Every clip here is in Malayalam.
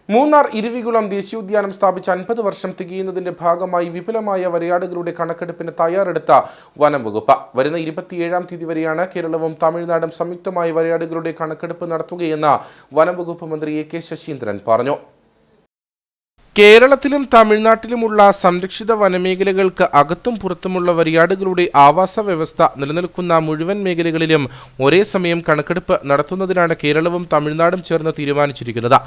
മൂന്നാർ ഇരവികുളം ദേശീയോദ്യാനം സ്ഥാപിച്ച് 50 വർഷം തികയുന്നതിന്റെ ഭാഗമായി വിപുലമായ വരയാടുകളുടെ കണക്കെടുപ്പിന് തയ്യാറെടുത്ത വനം വകുപ്പ്. വരുന്ന 27-ാം തീയതി വരെയാണ് കേരളവും തമിഴ്നാടും സംയുക്തമായി വരയാടുകളുടെ കണക്കെടുപ്പ് നടത്തുകയെന്ന് വനം വകുപ്പ് മന്ത്രി എ കെ ശശീന്ദ്രൻ പറഞ്ഞു. കേരളത്തിലും തമിഴ്നാട്ടിലുമുള്ള സംരക്ഷിത വനമേഖലകൾക്ക് അകത്തും പുറത്തുമുള്ള വരയാടുകളുടെ ആവാസ വ്യവസ്ഥ നിലനിൽക്കുന്ന മുഴുവൻ മേഖലകളിലും ഒരേ സമയം കണക്കെടുപ്പ് നടത്തുന്നതിനാണ് കേരളവും തമിഴ്നാടും ചേർന്ന് തീരുമാനിച്ചിരിക്കുന്നത്.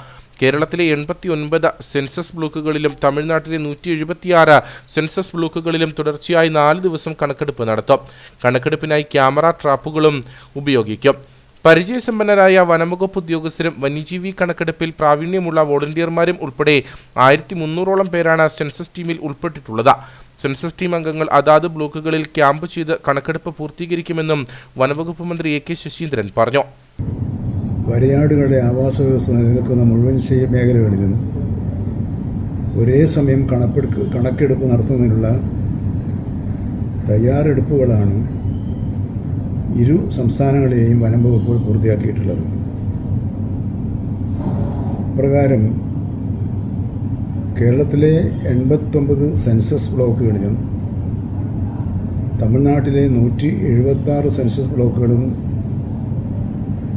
കേരളത്തിലെ 89 സെൻസസ് ബ്ലോക്കുകളിലും തമിഴ്നാട്ടിലെ 176 സെൻസസ് ബ്ലോക്കുകളിലും തുടർച്ചയായി 4 ദിവസം കണക്കെടുപ്പ് നടത്തും. കണക്കെടുപ്പിനായി ക്യാമറ ട്രാപ്പുകളും ഉപയോഗിക്കും. പരിചയസമ്പന്നരായ വനംവകുപ്പ് ഉദ്യോഗസ്ഥരും വന്യജീവി കണക്കെടുപ്പിൽ പ്രാവീണ്യമുള്ള വോളണ്ടിയർമാരും ഉൾപ്പെടെ 1300ഓളം പേരാണ് സെൻസസ് ടീമിൽ ഉൾപ്പെട്ടിട്ടുള്ളത്. സെൻസസ് ടീം അംഗങ്ങൾ അതാത് ബ്ലോക്കുകളിൽ ക്യാമ്പ് ചെയ്ത് കണക്കെടുപ്പ് പൂർത്തീകരിക്കുമെന്നും വനംവകുപ്പ് മന്ത്രി എ കെ ശശീന്ദ്രൻ പറഞ്ഞു. വരയാടുകളുടെ ആവാസ വ്യവസ്ഥ നിലനിൽക്കുന്ന മുഴുവൻ മേഖലകളിലും ഒരേ സമയം കണക്കെടുപ്പ് നടത്തുന്നതിനുള്ള തയ്യാറെടുപ്പുകളാണ് ഇരു സംസ്ഥാനങ്ങളിലെയും വനം വകുപ്പുകൾ പൂർത്തിയാക്കിയിട്ടുള്ളത്. പ്രകാരം കേരളത്തിലെ 89 സെൻസസ് ബ്ലോക്കുകളിലും തമിഴ്നാട്ടിലെ 176 സെൻസസ് ബ്ലോക്കുകളും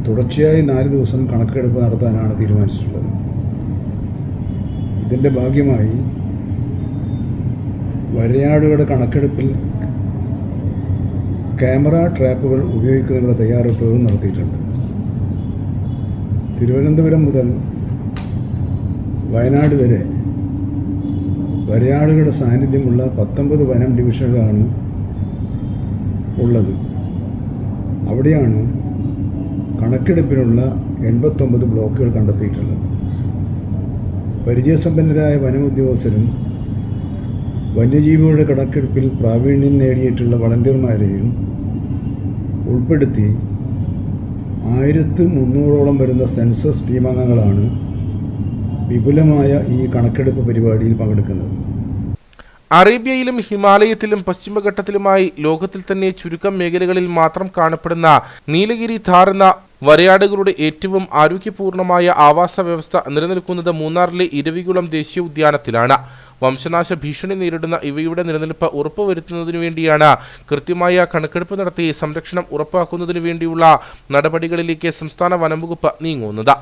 തുടർച്ചയായി 4 ദിവസം കണക്കെടുപ്പ് നടത്താനാണ് തീരുമാനിച്ചിട്ടുള്ളത്. ഇതിൻ്റെ ഭാഗമായി വരയാടുകളുടെ കണക്കെടുപ്പിൽ ക്യാമറ ട്രാപ്പുകൾ ഉപയോഗിക്കുന്നതിനുള്ള തയ്യാറെടുപ്പുകൾ നടത്തിയിട്ടുണ്ട്. തിരുവനന്തപുരം മുതൽ വയനാട് വരെ വരയാടുകളുടെ സാന്നിധ്യമുള്ള 19 വനം ഡിവിഷനുകളാണ് ഉള്ളത്. അവിടെയാണ് കണക്കെടുപ്പിനുള്ള 89 ബ്ലോക്കുകൾ കണ്ടെത്തിയിട്ടുള്ളത്. പരിചയസമ്പന്നരായ വനം ഉദ്യോഗസ്ഥരും വന്യജീവികളുടെ കണക്കെടുപ്പിൽ പ്രാവീണ്യം നേടിയിട്ടുള്ള വളണ്ടിയർമാരെയും ഉൾപ്പെടുത്തി 1300ഓളം വരുന്ന സെൻസസ് ടീം അംഗങ്ങളാണ് വിപുലമായ ഈ കണക്കെടുപ്പ് പരിപാടിയിൽ പങ്കെടുക്കുന്നത്. അറേബ്യയിലും ഹിമാലയത്തിലും പശ്ചിമഘട്ടത്തിലുമായി ലോകത്തിൽ തന്നെ ചുരുക്കം മേഖലകളിൽ മാത്രം കാണപ്പെടുന്ന നീലഗിരി ഥാർ എന്ന വരയാടുകളുടെ ഏറ്റവും ആരോഗ്യപൂർണമായ ആവാസ വ്യവസ്ഥ നിലനിൽക്കുന്നത് മൂന്നാറിലെ ഇരവികുളം ദേശീയ ഉദ്യാനത്തിലാണ്. വംശനാശ ഭീഷണി നേരിടുന്ന ഇവയുടെ നിലനിൽപ്പ് ഉറപ്പുവരുത്തുന്നതിനു വേണ്ടിയാണ് കൃത്യമായ കണക്കെടുപ്പ് നടത്തി സംരക്ഷണം ഉറപ്പാക്കുന്നതിനു വേണ്ടിയുള്ള നടപടികളിലേക്ക് സംസ്ഥാന വനം വകുപ്പ് നീങ്ങുന്നത്.